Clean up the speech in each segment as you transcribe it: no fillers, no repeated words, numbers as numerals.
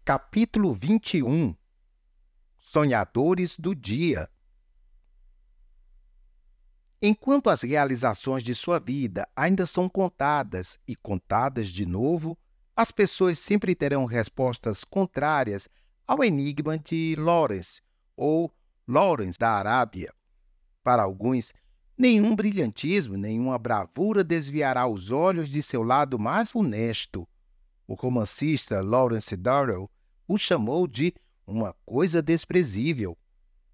Capítulo 21 Sonhadores do Dia. Enquanto as realizações de sua vida ainda são contadas e contadas de novo, as pessoas sempre terão respostas contrárias ao enigma de Lawrence, ou Lawrence da Arábia. Para alguns, nenhum brilhantismo, nenhuma bravura desviará os olhos de seu lado mais honesto. O romancista Lawrence Durrell o chamou de uma coisa desprezível.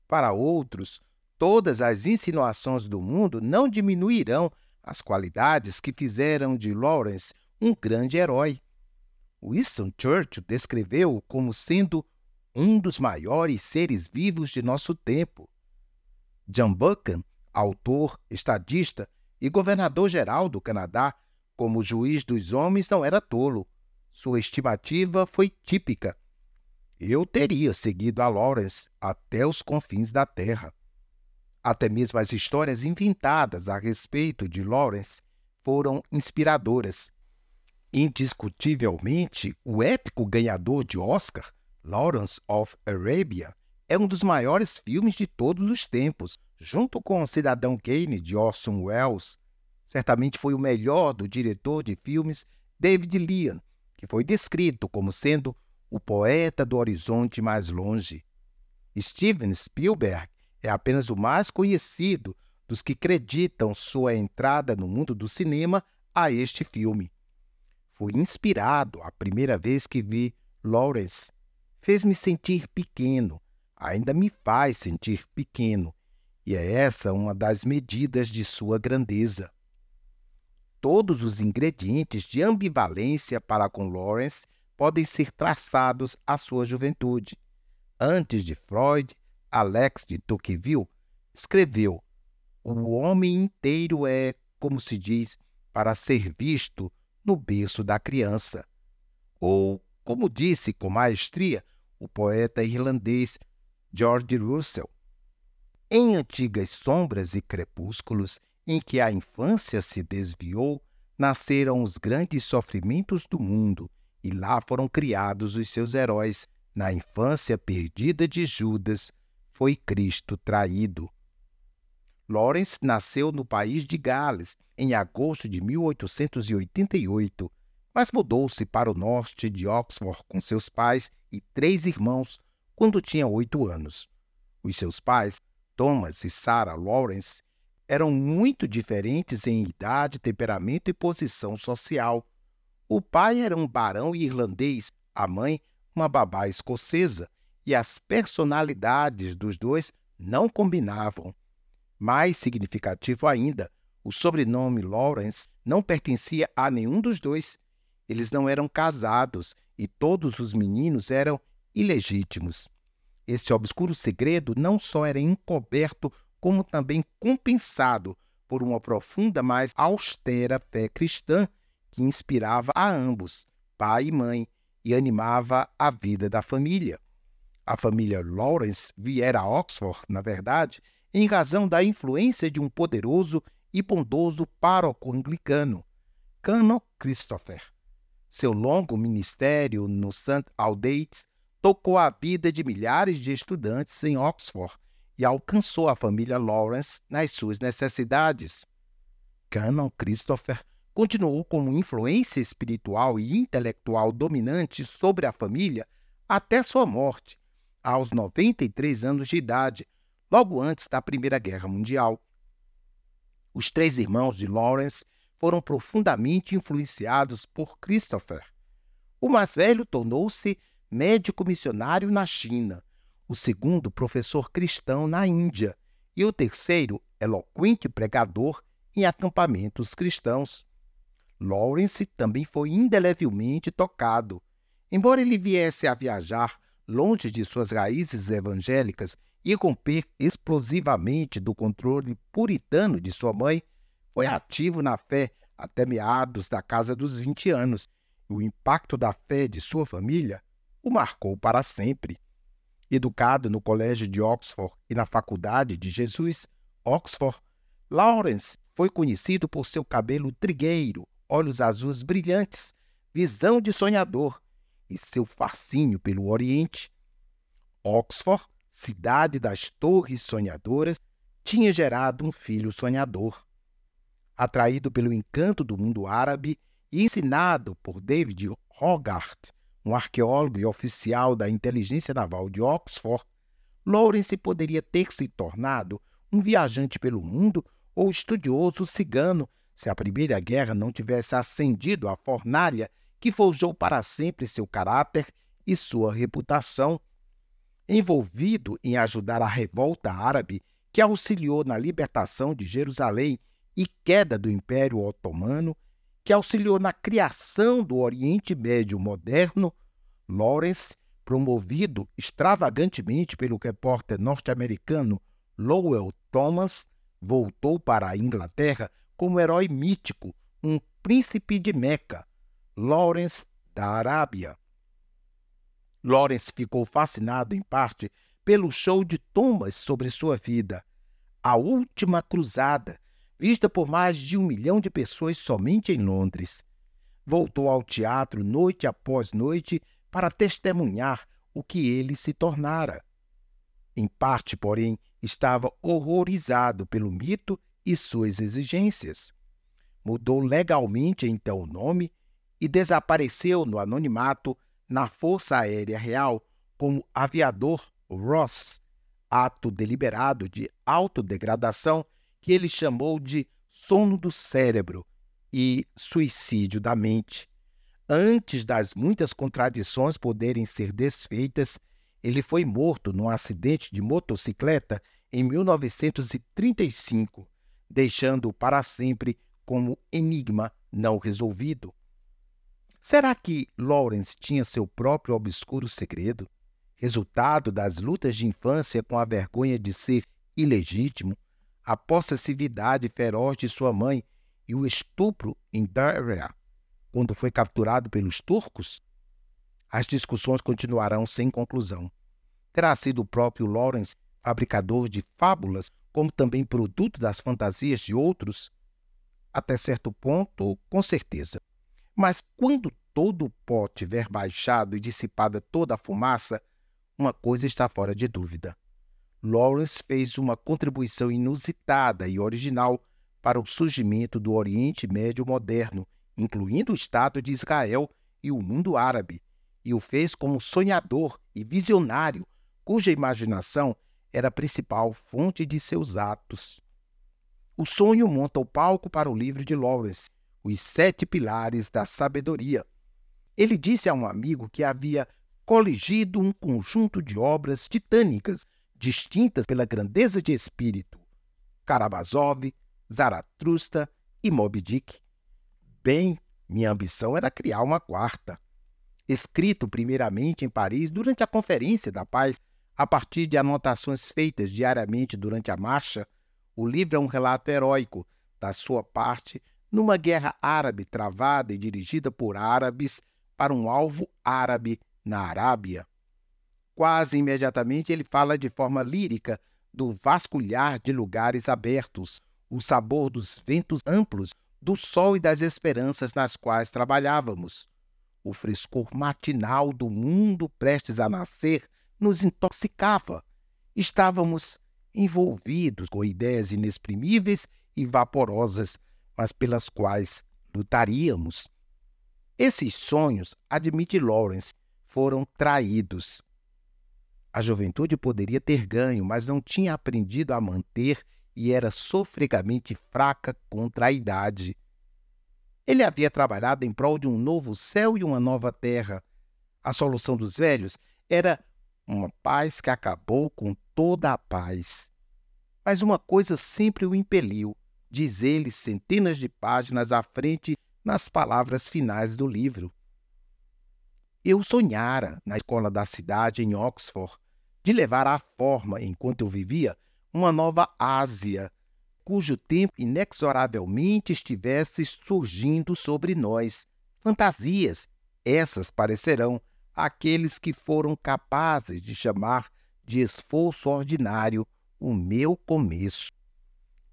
Para outros, todas as insinuações do mundo não diminuirão as qualidades que fizeram de Lawrence um grande herói. Winston Churchill descreveu-o como sendo um dos maiores seres vivos de nosso tempo. John Buchan, autor, estadista e governador-geral do Canadá, como juiz dos homens, não era tolo. Sua estimativa foi típica. Eu teria seguido a Lawrence até os confins da terra. Até mesmo as histórias inventadas a respeito de Lawrence foram inspiradoras. Indiscutivelmente, o épico ganhador de Oscar, Lawrence of Arabia, é um dos maiores filmes de todos os tempos, junto com Cidadão Kane, de Orson Welles. Certamente foi o melhor do diretor de filmes David Lean, que foi descrito como sendo o poeta do horizonte mais longe. Steven Spielberg é apenas o mais conhecido dos que acreditam sua entrada no mundo do cinema a este filme. Fui inspirado a primeira vez que vi Lawrence. Fez-me sentir pequeno, ainda me faz sentir pequeno, e é essa uma das medidas de sua grandeza. Todos os ingredientes de ambivalência para com Lawrence podem ser traçados à sua juventude. Antes de Freud, Alex de Tocqueville escreveu: "O homem inteiro é, como se diz, para ser visto no berço da criança." Ou, como disse com maestria o poeta irlandês George Russell: "Em antigas sombras e crepúsculos, em que a infância se desviou, nasceram os grandes sofrimentos do mundo, e lá foram criados os seus heróis. Na infância perdida de Judas, foi Cristo traído." Lawrence nasceu no país de Gales, em agosto de 1888, mas mudou-se para o norte de Oxford com seus pais e 3 irmãos quando tinha 8 anos. Os seus pais, Thomas e Sarah Lawrence, eram muito diferentes em idade, temperamento e posição social. O pai era um barão irlandês, a mãe uma babá escocesa, e as personalidades dos dois não combinavam. Mais significativo ainda, o sobrenome Lawrence não pertencia a nenhum dos dois. Eles não eram casados e todos os meninos eram ilegítimos. Este obscuro segredo não só era encoberto, como também compensado por uma profunda, mas austera fé cristã que inspirava a ambos, pai e mãe, e animava a vida da família. A família Lawrence viera a Oxford, na verdade, em razão da influência de um poderoso e bondoso pároco anglicano, Canon Christopher. Seu longo ministério no St. Aldate's tocou a vida de milhares de estudantes em Oxford e alcançou a família Lawrence nas suas necessidades. Canon Christopher continuou como influência espiritual e intelectual dominante sobre a família até sua morte, aos 93 anos de idade, logo antes da Primeira Guerra Mundial. Os 3 irmãos de Lawrence foram profundamente influenciados por Christopher. O mais velho tornou-se médico missionário na China, o segundo professor cristão na Índia e o terceiro eloquente pregador em acampamentos cristãos. Lawrence também foi indelevelmente tocado. Embora ele viesse a viajar longe de suas raízes evangélicas e romper explosivamente do controle puritano de sua mãe, foi ativo na fé até meados da casa dos 20 anos. O impacto da fé de sua família o marcou para sempre. Educado no Colégio de Oxford e na Faculdade de Jesus, Oxford, Lawrence foi conhecido por seu cabelo trigueiro, olhos azuis brilhantes, visão de sonhador e seu fascínio pelo Oriente. Oxford, cidade das torres sonhadoras, tinha gerado um filho sonhador. Atraído pelo encanto do mundo árabe e ensinado por David Hogarth, um arqueólogo e oficial da inteligência naval de Oxford, Lawrence poderia ter se tornado um viajante pelo mundo ou estudioso cigano se a Primeira Guerra não tivesse acendido a fornalha que forjou para sempre seu caráter e sua reputação. Envolvido em ajudar a revolta árabe que auxiliou na libertação de Jerusalém e queda do Império Otomano, que auxiliou na criação do Oriente Médio moderno, Lawrence, promovido extravagantemente pelo repórter norte-americano Lowell Thomas, voltou para a Inglaterra como herói mítico, um príncipe de Meca, Lawrence da Arábia. Lawrence ficou fascinado, em parte, pelo show de Thomas sobre sua vida, A Última Cruzada, vista por mais de 1 milhão de pessoas somente em Londres. Voltou ao teatro noite após noite para testemunhar o que ele se tornara. Em parte, porém, estava horrorizado pelo mito e suas exigências. Mudou legalmente então o nome e desapareceu no anonimato na Força Aérea Real como aviador Ross, ato deliberado de autodegradação que ele chamou de sono do cérebro e suicídio da mente. Antes das muitas contradições poderem ser desfeitas, ele foi morto num acidente de motocicleta em 1935, deixando-o para sempre como enigma não resolvido. Será que Lawrence tinha seu próprio obscuro segredo, resultado das lutas de infância com a vergonha de ser ilegítimo, a possessividade feroz de sua mãe e o estupro em Darya, quando foi capturado pelos turcos? As discussões continuarão sem conclusão. Terá sido o próprio Lawrence fabricador de fábulas, como também produto das fantasias de outros? Até certo ponto, com certeza. Mas quando todo o pó tiver baixado e dissipada toda a fumaça, uma coisa está fora de dúvida. Lawrence fez uma contribuição inusitada e original para o surgimento do Oriente Médio moderno, incluindo o Estado de Israel e o mundo árabe, e o fez como sonhador e visionário, cuja imaginação era a principal fonte de seus atos. O sonho monta o palco para o livro de Lawrence, Os 7 Pilares da Sabedoria. Ele disse a um amigo que havia coligido um conjunto de obras titânicas, distintas pela grandeza de espírito: Karamazov, Zaratustra e Moby Dick. Bem, minha ambição era criar uma quarta. Escrito primeiramente em Paris durante a Conferência da Paz, a partir de anotações feitas diariamente durante a marcha, o livro é um relato heróico da sua parte numa guerra árabe travada e dirigida por árabes para um alvo árabe na Arábia. Quase imediatamente ele fala de forma lírica do vasculhar de lugares abertos, o sabor dos ventos amplos, do sol e das esperanças nas quais trabalhávamos. O frescor matinal do mundo prestes a nascer nos intoxicava. Estávamos envolvidos com ideias inexprimíveis e vaporosas, mas pelas quais lutaríamos. Esses sonhos, admite Lawrence, foram traídos. A juventude poderia ter ganho, mas não tinha aprendido a manter e era sofregamente fraca contra a idade. Ele havia trabalhado em prol de um novo céu e uma nova terra. A solução dos velhos era uma paz que acabou com toda a paz. Mas uma coisa sempre o impeliu, diz ele centenas de páginas à frente nas palavras finais do livro. Eu sonhara, na escola da cidade em Oxford, de levar à forma, enquanto eu vivia, uma nova Ásia, cujo tempo inexoravelmente estivesse surgindo sobre nós. Fantasias, essas parecerão àqueles que foram capazes de chamar de esforço ordinário o meu começo.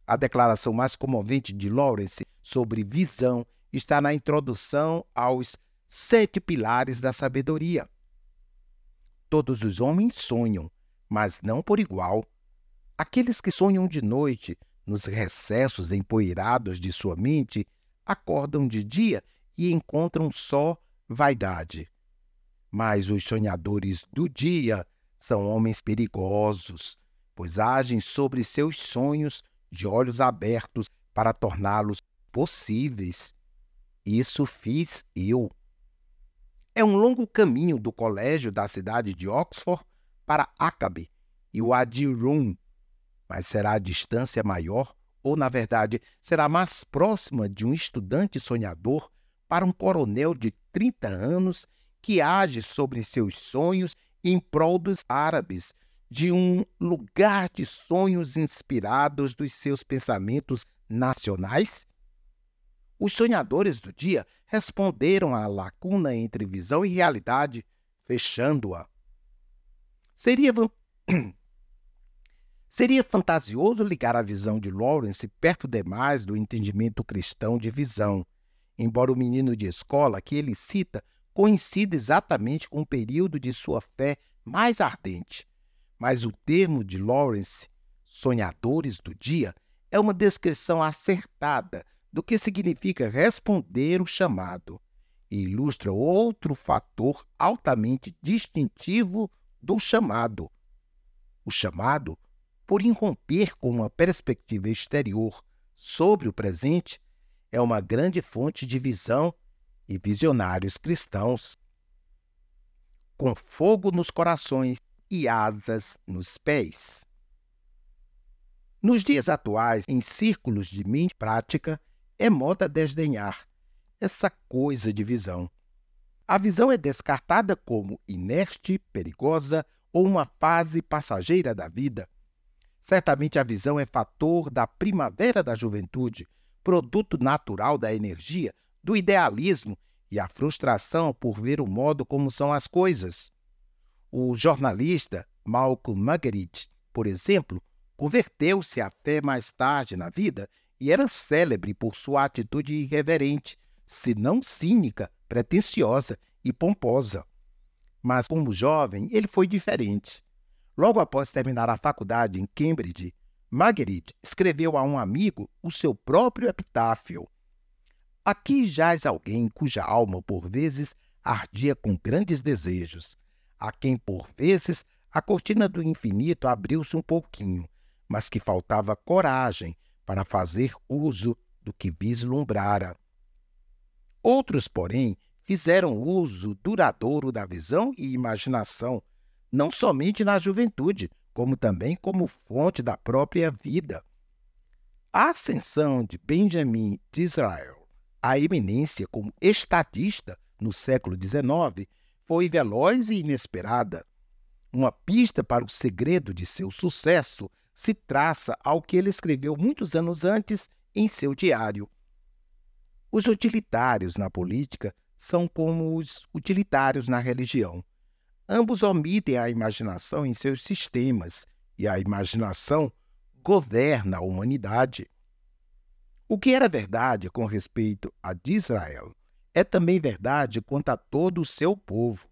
A declaração mais comovente de Lawrence sobre visão está na introdução aos 7 pilares da sabedoria. Todos os homens sonham, mas não por igual. Aqueles que sonham de noite, nos recessos empoeirados de sua mente, acordam de dia e encontram só vaidade. Mas os sonhadores do dia são homens perigosos, pois agem sobre seus sonhos de olhos abertos para torná-los possíveis. Isso fiz eu. É um longo caminho do colégio da cidade de Oxford para Accabi e Wadi Rum, mas será a distância maior, ou, na verdade, será mais próxima de um estudante sonhador para um coronel de 30 anos que age sobre seus sonhos em prol dos árabes, de um lugar de sonhos inspirados dos seus pensamentos nacionais? Os sonhadores do dia responderam à lacuna entre visão e realidade, fechando-a. Seria fantasioso ligar a visão de Lawrence perto demais do entendimento cristão de visão, embora o menino de escola que ele cita coincida exatamente com o período de sua fé mais ardente. Mas o termo de Lawrence, sonhadores do dia, é uma descrição acertada do que significa responder o chamado e ilustra outro fator altamente distintivo do chamado. O chamado, por irromper com uma perspectiva exterior sobre o presente, é uma grande fonte de visão e visionários cristãos. Com fogo nos corações e asas nos pés. Nos dias atuais, em círculos de mente prática, é moda desdenhar essa coisa de visão. A visão é descartada como inerte, perigosa ou uma fase passageira da vida. Certamente a visão é fator da primavera da juventude, produto natural da energia, do idealismo e a frustração por ver o modo como são as coisas. O jornalista Malcolm Muggeridge, por exemplo, converteu-se à fé mais tarde na vida e era célebre por sua atitude irreverente, se não cínica, pretensiosa e pomposa. Mas, como jovem, ele foi diferente. Logo após terminar a faculdade em Cambridge, Muggeridge escreveu a um amigo o seu próprio epitáfio. Aqui jaz alguém cuja alma, por vezes, ardia com grandes desejos, a quem, por vezes, a cortina do infinito abriu-se um pouquinho, mas que faltava coragem para fazer uso do que vislumbrara. Outros, porém, fizeram uso duradouro da visão e imaginação, não somente na juventude, como também como fonte da própria vida. A ascensão de Benjamin Disraeli à eminência como estadista no século XIX foi veloz e inesperada. Uma pista para o segredo de seu sucesso se traça ao que ele escreveu muitos anos antes em seu diário. Os utilitários na política são como os utilitários na religião. Ambos omitem a imaginação em seus sistemas, e a imaginação governa a humanidade. O que era verdade com respeito a Disraeli é também verdade quanto a todo o seu povo.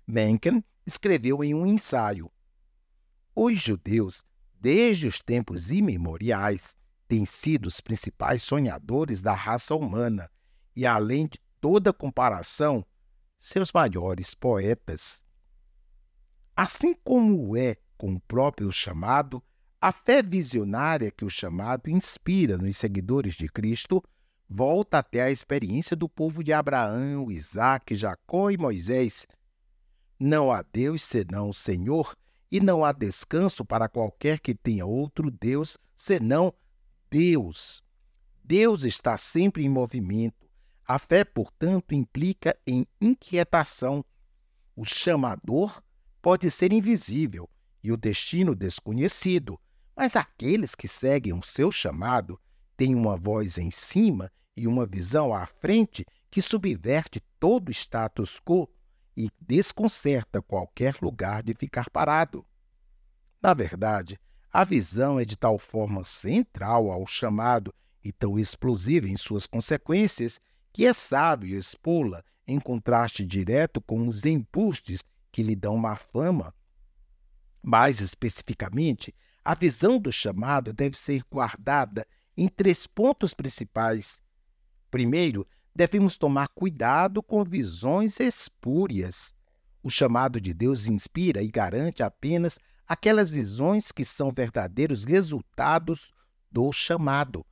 Mencken escreveu em um ensaio: os judeus, desde os tempos imemoriais, têm sido os principais sonhadores da raça humana e, além de toda comparação, seus maiores poetas. Assim como é com o próprio chamado, a fé visionária que o chamado inspira nos seguidores de Cristo volta até a experiência do povo de Abraão, Isaque, Jacó e Moisés. Não há Deus senão o Senhor, e não há descanso para qualquer que tenha outro Deus senão Deus. Deus está sempre em movimento. A fé, portanto, implica em inquietação. O chamador pode ser invisível e o destino desconhecido, mas aqueles que seguem o seu chamado têm uma voz em cima e uma visão à frente que subverte todo o status quo e desconcerta qualquer lugar de ficar parado. Na verdade, a visão é de tal forma central ao chamado e tão explosiva em suas consequências que é sábio expô-la em contraste direto com os embustes que lhe dão má fama. Mais especificamente, a visão do chamado deve ser guardada em 3 pontos principais. Primeiro, devemos tomar cuidado com visões espúrias. O chamado de Deus inspira e garante apenas aquelas visões que são verdadeiros resultados do chamado.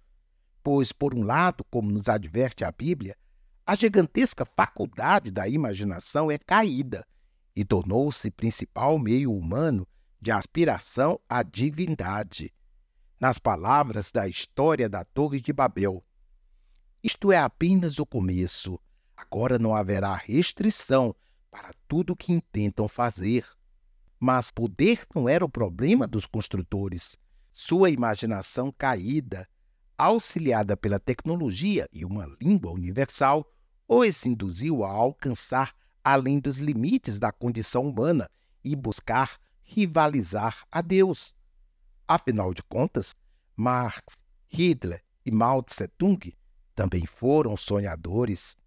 Pois, por um lado, como nos adverte a Bíblia, a gigantesca faculdade da imaginação é caída e tornou-se principal meio humano de aspiração à divindade. Nas palavras da história da Torre de Babel, isto é apenas o começo. Agora não haverá restrição para tudo o que intentam fazer. Mas poder não era o problema dos construtores. Sua imaginação caída, auxiliada pela tecnologia e uma língua universal, os induziu a alcançar além dos limites da condição humana e buscar rivalizar a Deus. Afinal de contas, Marx, Hitler e Mao Tse-tung também foram sonhadores.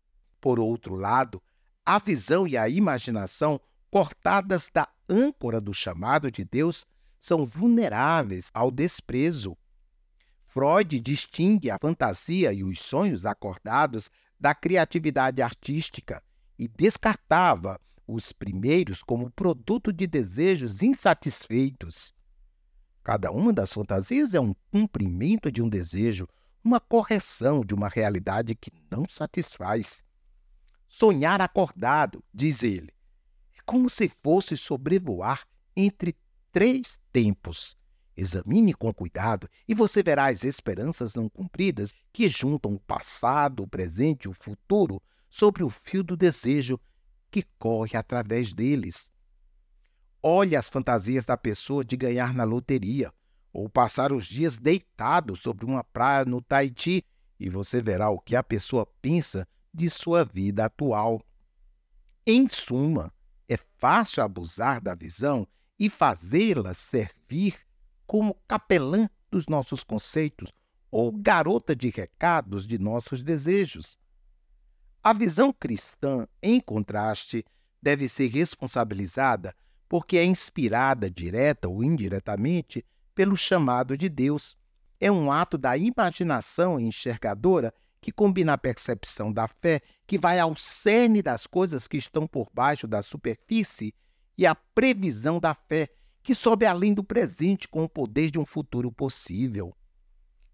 Por outro lado, a visão e a imaginação cortadas da âncora do chamado de Deus são vulneráveis ao desprezo. Freud distingue a fantasia e os sonhos acordados da criatividade artística e descartava os primeiros como produto de desejos insatisfeitos. Cada uma das fantasias é um cumprimento de um desejo, uma correção de uma realidade que não satisfaz. Sonhar acordado, diz ele, é como se fosse sobrevoar entre 3 tempos. Examine com cuidado e você verá as esperanças não cumpridas que juntam o passado, o presente e o futuro sobre o fio do desejo que corre através deles. Olhe as fantasias da pessoa de ganhar na loteria ou passar os dias deitado sobre uma praia no Tahiti e você verá o que a pessoa pensa de sua vida atual. Em suma, é fácil abusar da visão e fazê-la servir como capelã dos nossos conceitos ou garota de recados de nossos desejos. A visão cristã, em contraste, deve ser responsabilizada porque é inspirada direta ou indiretamente pelo chamado de Deus. É um ato da imaginação enxergadora que combina a percepção da fé, que vai ao cerne das coisas que estão por baixo da superfície, e a previsão da fé, que sobe além do presente com o poder de um futuro possível.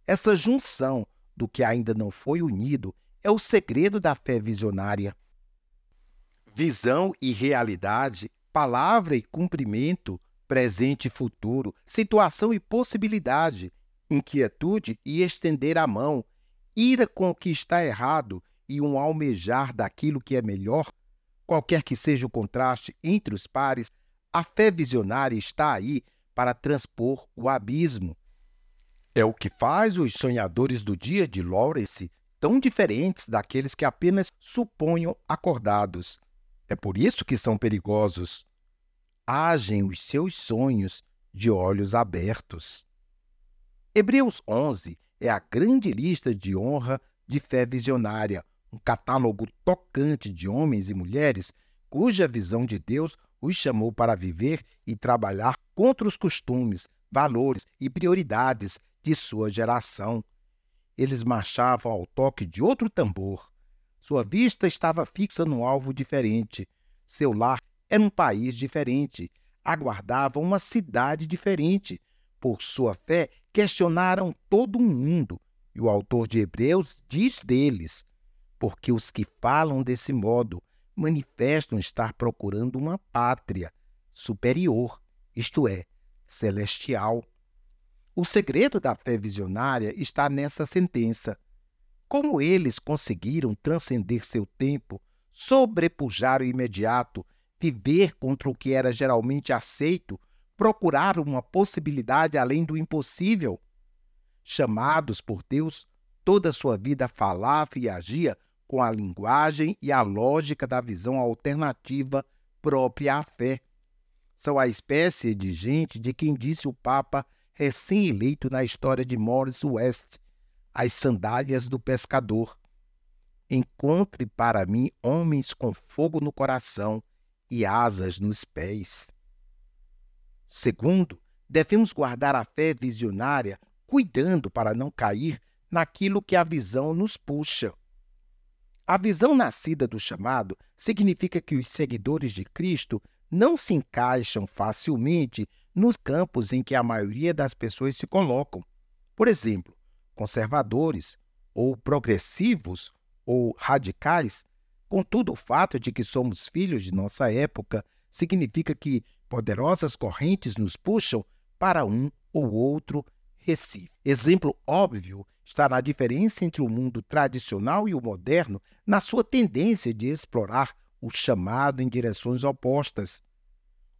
Essa junção do que ainda não foi unido é o segredo da fé visionária. Visão e realidade, palavra e cumprimento, presente e futuro, situação e possibilidade, inquietude e estender a mão, ira com o que está errado e um almejar daquilo que é melhor, qualquer que seja o contraste entre os pares, a fé visionária está aí para transpor o abismo. É o que faz os sonhadores do dia de Lawrence tão diferentes daqueles que apenas suponham acordados. É por isso que são perigosos. Agem os seus sonhos de olhos abertos. Hebreus 11 é a grande lista de honra de fé visionária, um catálogo tocante de homens e mulheres cuja visão de Deus os chamou para viver e trabalhar contra os costumes, valores e prioridades de sua geração. Eles marchavam ao toque de outro tambor. Sua vista estava fixa num alvo diferente. Seu lar era um país diferente. Aguardavam uma cidade diferente. Por sua fé, questionaram todo o mundo. E o autor de Hebreus diz deles, porque os que falam desse modo manifestam estar procurando uma pátria superior, isto é, celestial. O segredo da fé visionária está nessa sentença. Como eles conseguiram transcender seu tempo, sobrepujar o imediato, viver contra o que era geralmente aceito, procurar uma possibilidade além do impossível? Chamados por Deus, toda a sua vida falava e agia com a linguagem e a lógica da visão alternativa própria à fé. São a espécie de gente de quem disse o Papa recém-eleito na história de Morris West, as sandálias do pescador. encontre para mim homens com fogo no coração e asas nos pés. Segundo, devemos guardar a fé visionária, cuidando para não cair naquilo que a visão nos puxa. A visão nascida do chamado significa que os seguidores de Cristo não se encaixam facilmente nos campos em que a maioria das pessoas se colocam. Por exemplo, conservadores, ou progressivos, ou radicais. Contudo, o fato de que somos filhos de nossa época significa que poderosas correntes nos puxam para um ou outro recife. Exemplo óbvio está na diferença entre o mundo tradicional e o moderno, na sua tendência de explorar o chamado em direções opostas.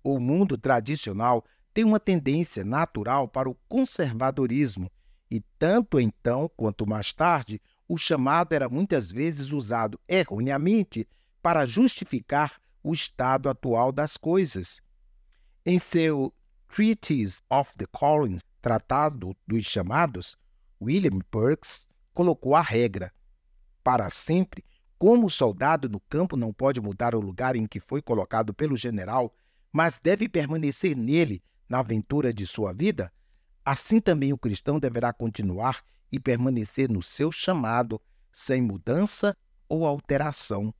O mundo tradicional tem uma tendência natural para o conservadorismo, e tanto então quanto mais tarde, o chamado era muitas vezes usado erroneamente para justificar o estado atual das coisas. Em seu Treatise of the Callings, Tratado dos Chamados, William Perks colocou a regra: para sempre, como o soldado no campo não pode mudar o lugar em que foi colocado pelo general, mas deve permanecer nele na aventura de sua vida, assim também o cristão deverá continuar e permanecer no seu chamado, sem mudança ou alteração.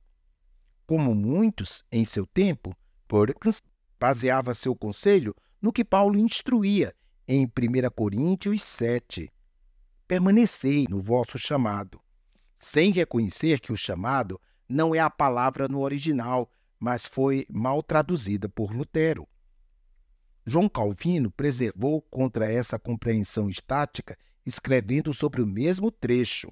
Como muitos em seu tempo, Perkins baseava seu conselho no que Paulo instruía em 1 Coríntios 7. Permanecei no vosso chamado, sem reconhecer que o chamado não é a palavra no original, mas foi mal traduzida por Lutero. João Calvino preservou contra essa compreensão estática, escrevendo sobre o mesmo trecho.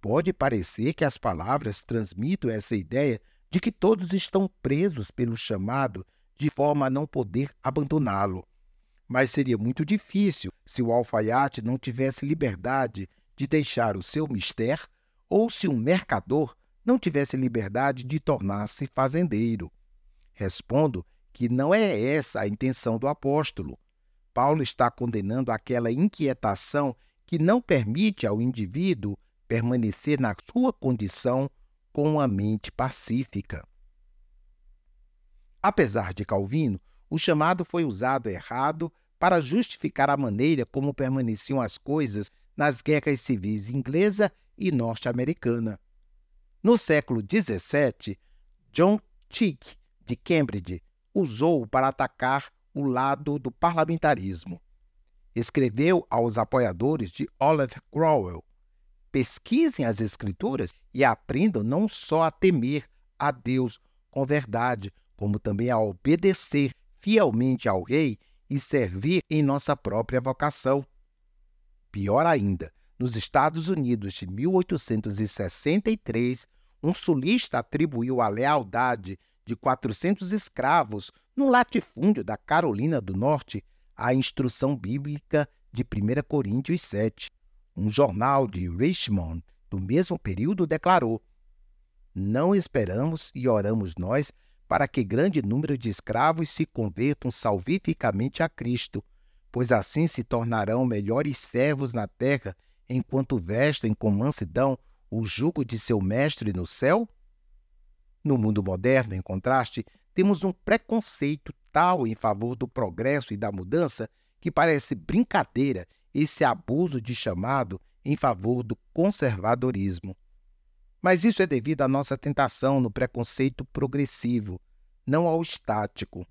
Pode parecer que as palavras transmitam essa ideia de que todos estão presos pelo chamado de forma a não poder abandoná-lo. Mas seria muito difícil se o alfaiate não tivesse liberdade de deixar o seu mistério ou se um mercador não tivesse liberdade de tornar-se fazendeiro. Respondo que não é essa a intenção do apóstolo. Paulo está condenando aquela inquietação que não permite ao indivíduo permanecer na sua condição com a mente pacífica. Apesar de Calvino, o chamado foi usado errado para justificar a maneira como permaneciam as coisas nas guerras civis inglesa e norte-americana. No século XVII, John Chick, de Cambridge, usou-o para atacar o lado do parlamentarismo. Escreveu aos apoiadores de Oliver Cromwell: pesquisem as Escrituras e aprendam não só a temer a Deus com verdade, como também a obedecer fielmente ao rei e servir em nossa própria vocação. Pior ainda, nos Estados Unidos de 1863, um sulista atribuiu a lealdade de 400 escravos no latifúndio da Carolina do Norte à instrução bíblica de 1 Coríntios 7. Um jornal de Richmond do mesmo período declarou: não esperamos e oramos nós para que grande número de escravos se convertam salvificamente a Cristo, pois assim se tornarão melhores servos na terra, enquanto vestem com mansidão o jugo de seu mestre no céu? No mundo moderno, em contraste, temos um preconceito tal em favor do progresso e da mudança que parece brincadeira esse abuso de chamado em favor do conservadorismo. Mas isso é devido à nossa tentação no preconceito progressivo, não ao estático.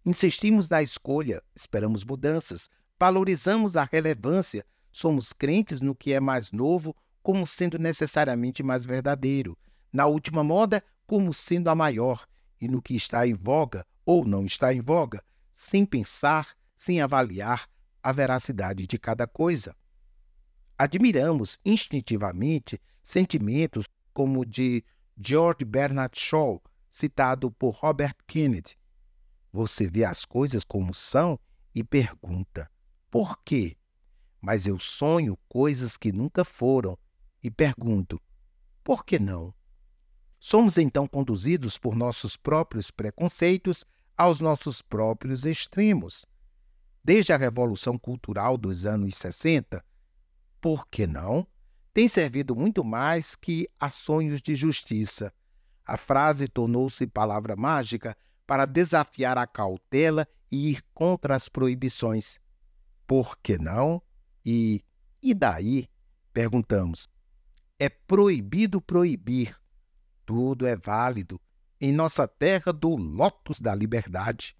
Insistimos na escolha, esperamos mudanças, valorizamos a relevância, somos crentes no que é mais novo como sendo necessariamente mais verdadeiro, na última moda como sendo a maior, e no que está em voga ou não está em voga, sem pensar, sem avaliar a veracidade de cada coisa. Admiramos instintivamente sentimentos como o de George Bernard Shaw, citado por Robert Kennedy. Você vê as coisas como são e pergunta: por quê? Mas eu sonho coisas que nunca foram e pergunto: por que não? Somos então conduzidos por nossos próprios preconceitos aos nossos próprios extremos. Desde a Revolução Cultural dos anos 60, por que não? tem servido muito mais que a sonhos de justiça. A frase tornou-se palavra mágica para desafiar a cautela e ir contra as proibições. Por que não? E daí? Perguntamos. É proibido proibir. Tudo é válido em nossa terra do lótus da liberdade.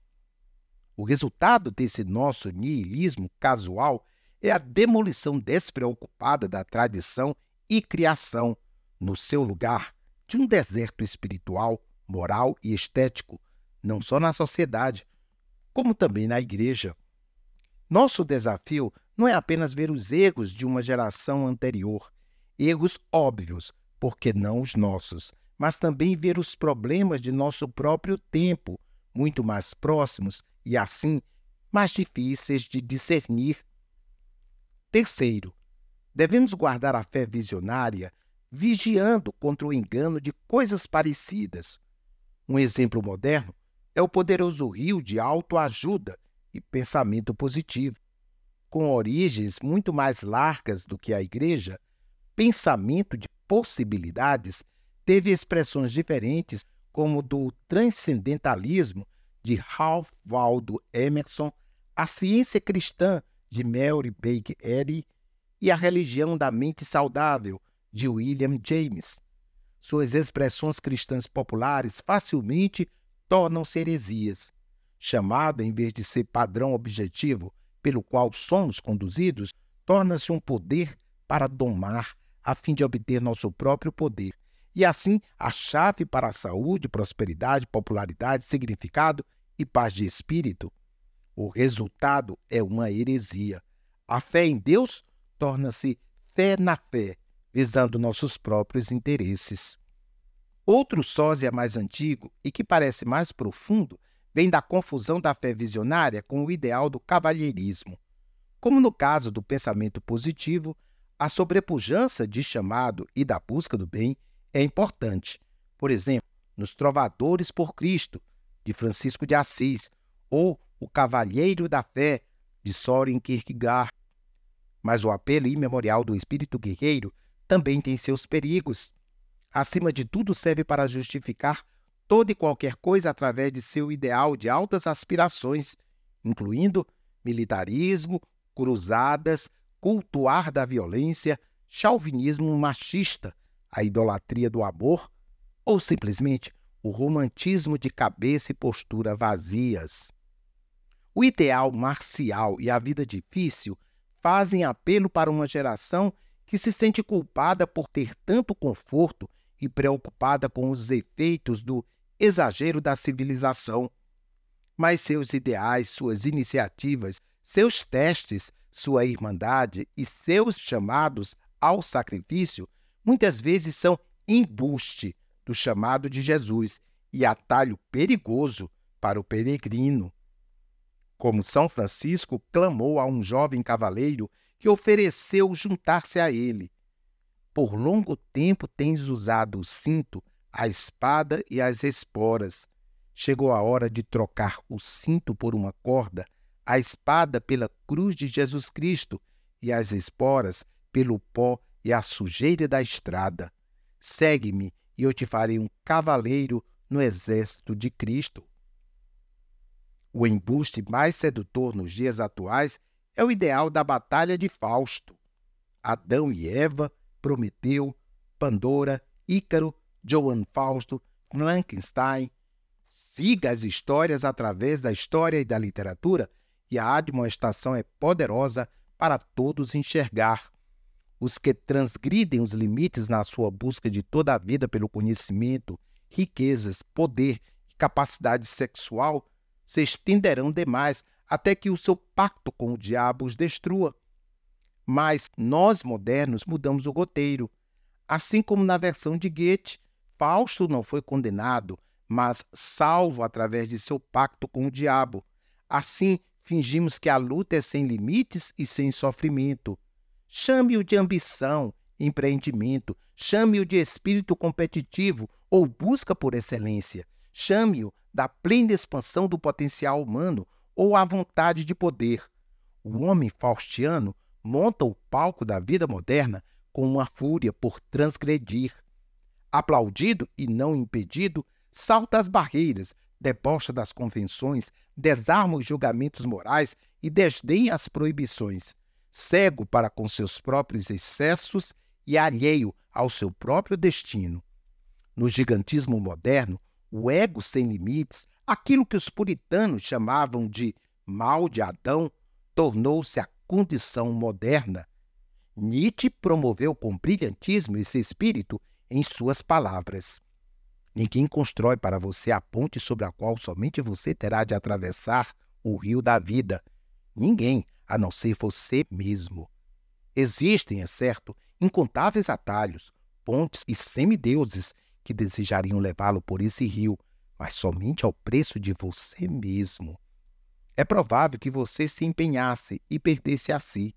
O resultado desse nosso niilismo casual é a demolição despreocupada da tradição e criação, no seu lugar, de um deserto espiritual, moral e estético, não só na sociedade, como também na igreja. Nosso desafio não é apenas ver os erros de uma geração anterior, erros óbvios, porque não os nossos, mas também ver os problemas de nosso próprio tempo, muito mais próximos e, assim, mais difíceis de discernir. Terceiro, devemos guardar a fé visionária, vigiando contra o engano de coisas parecidas. Um exemplo moderno é o poderoso rio de autoajuda e pensamento positivo. Com origens muito mais largas do que a Igreja, pensamento de possibilidades teve expressões diferentes, como do transcendentalismo de Ralph Waldo Emerson, a ciência cristã de Mary Baker Eddy e a religião da mente saudável de William James. Suas expressões cristãs populares facilmente tornam-se heresias. Chamado, em vez de ser padrão objetivo pelo qual somos conduzidos, torna-se um poder para domar, a fim de obter nosso próprio poder. E assim, a chave para a saúde, prosperidade, popularidade, significado e paz de espírito. O resultado é uma heresia. A fé em Deus torna-se fé na fé, visando nossos próprios interesses. Outro sósia mais antigo e que parece mais profundo vem da confusão da fé visionária com o ideal do cavalheirismo. Como no caso do pensamento positivo, a sobrepujança de chamado e da busca do bem é importante. Por exemplo, nos Trovadores por Cristo, de Francisco de Assis, ou O Cavalheiro da Fé, de Soren Kierkegaard. Mas o apelo imemorial do espírito guerreiro também tem seus perigos. Acima de tudo, serve para justificar toda e qualquer coisa através de seu ideal de altas aspirações, incluindo militarismo, cruzadas, cultuar da violência, chauvinismo machista, a idolatria do amor ou simplesmente o romantismo de cabeça e postura vazias. O ideal marcial e a vida difícil fazem apelo para uma geração que se sente culpada por ter tanto conforto e preocupada com os efeitos do exagero da civilização. Mas seus ideais, suas iniciativas, seus testes, sua irmandade e seus chamados ao sacrifício muitas vezes são embuste do chamado de Jesus e atalho perigoso para o peregrino. Como São Francisco clamou a um jovem cavaleiro que ofereceu juntar-se a ele: por longo tempo tens usado o cinto, a espada e as esporas. Chegou a hora de trocar o cinto por uma corda, a espada pela cruz de Jesus Cristo e as esporas pelo pó e a sujeira da estrada. Segue-me e eu te farei um cavaleiro no exército de Cristo. O embuste mais sedutor nos dias atuais é o ideal da batalha de Fausto. Adão e Eva, Prometeu, Pandora, Ícaro, Johann Fausto, Frankenstein. Siga as histórias através da história e da literatura e a admoestação é poderosa para todos enxergar. Os que transgridem os limites na sua busca de toda a vida pelo conhecimento, riquezas, poder e capacidade sexual se estenderão demais até que o seu pacto com o diabo os destrua. Mas nós, modernos, mudamos o roteiro. Assim como na versão de Goethe, Fausto não foi condenado, mas salvo através de seu pacto com o diabo. Assim, fingimos que a luta é sem limites e sem sofrimento. Chame-o de ambição, empreendimento, chame-o de espírito competitivo ou busca por excelência. Chame-o da plena expansão do potencial humano ou à vontade de poder. O homem faustiano monta o palco da vida moderna com uma fúria por transgredir. Aplaudido e não impedido, salta as barreiras, debocha das convenções, desarma os julgamentos morais e desdenha as proibições. Cego para com seus próprios excessos e alheio ao seu próprio destino. No gigantismo moderno, o ego sem limites, aquilo que os puritanos chamavam de mal de Adão, tornou-se a condição moderna. Nietzsche promoveu com brilhantismo esse espírito em suas palavras. Ninguém constrói para você a ponte sobre a qual somente você terá de atravessar o rio da vida. Ninguém, a não ser você mesmo. Existem, é certo, incontáveis atalhos, pontes e semideuses que desejariam levá-lo por esse rio, mas somente ao preço de você mesmo. É provável que você se empenhasse e perdesse a si.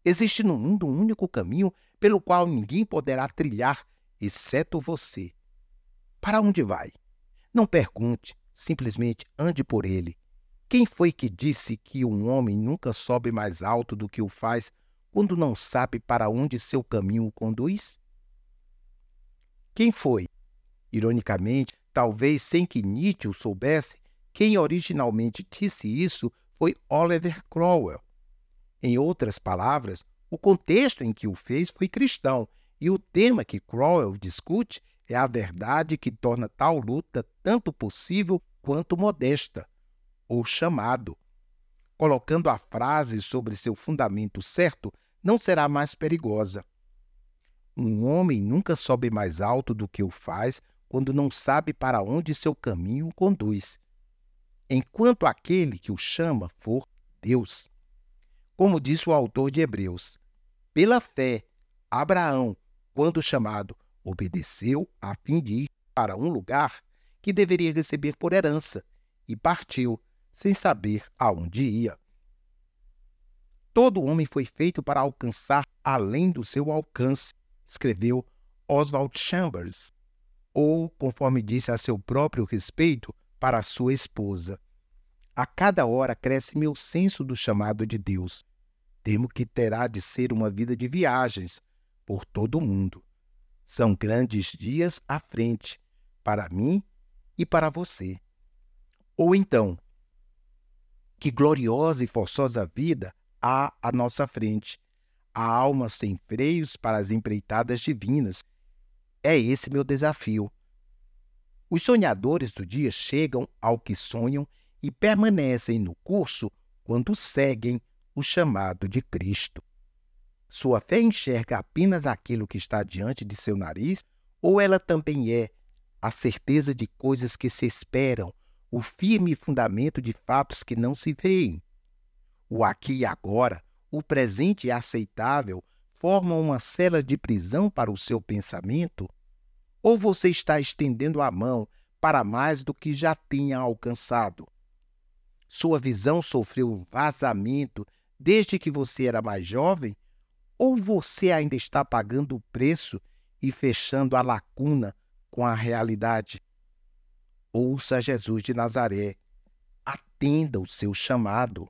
Existe no mundo um único caminho pelo qual ninguém poderá trilhar, exceto você. Para onde vai? Não pergunte, simplesmente ande por ele. Quem foi que disse que um homem nunca sobe mais alto do que o faz quando não sabe para onde seu caminho o conduz? Quem foi? Ironicamente, talvez sem que Nietzsche o soubesse, quem originalmente disse isso foi Oliver Cromwell. Em outras palavras, o contexto em que o fez foi cristão, e o tema que Cromwell discute é a verdade que torna tal luta tanto possível quanto modesta, ou chamado. Colocando a frase sobre seu fundamento certo, não será mais perigosa. Um homem nunca sobe mais alto do que o faz quando não sabe para onde seu caminho o conduz, enquanto aquele que o chama for Deus. Como diz o autor de Hebreus, pela fé, Abraão, quando chamado, obedeceu a fim de ir para um lugar que deveria receber por herança e partiu, sem saber aonde ia. Todo homem foi feito para alcançar além do seu alcance, escreveu Oswald Chambers, ou, conforme disse a seu próprio respeito, para sua esposa. A cada hora cresce meu senso do chamado de Deus. Temo que terá de ser uma vida de viagens por todo o mundo. São grandes dias à frente, para mim e para você. Ou então, que gloriosa e forçosa vida há à nossa frente. A alma sem freios para as empreitadas divinas. É esse meu desafio. Os sonhadores do dia chegam ao que sonham e permanecem no curso quando seguem o chamado de Cristo. Sua fé enxerga apenas aquilo que está diante de seu nariz, ou ela também é a certeza de coisas que se esperam, o firme fundamento de fatos que não se veem? O aqui e agora, o presente aceitável, formam uma cela de prisão para o seu pensamento? Ou você está estendendo a mão para mais do que já tinha alcançado? Sua visão sofreu vazamento desde que você era mais jovem? Ou você ainda está pagando o preço e fechando a lacuna com a realidade? Ouça Jesus de Nazaré. Atenda o seu chamado.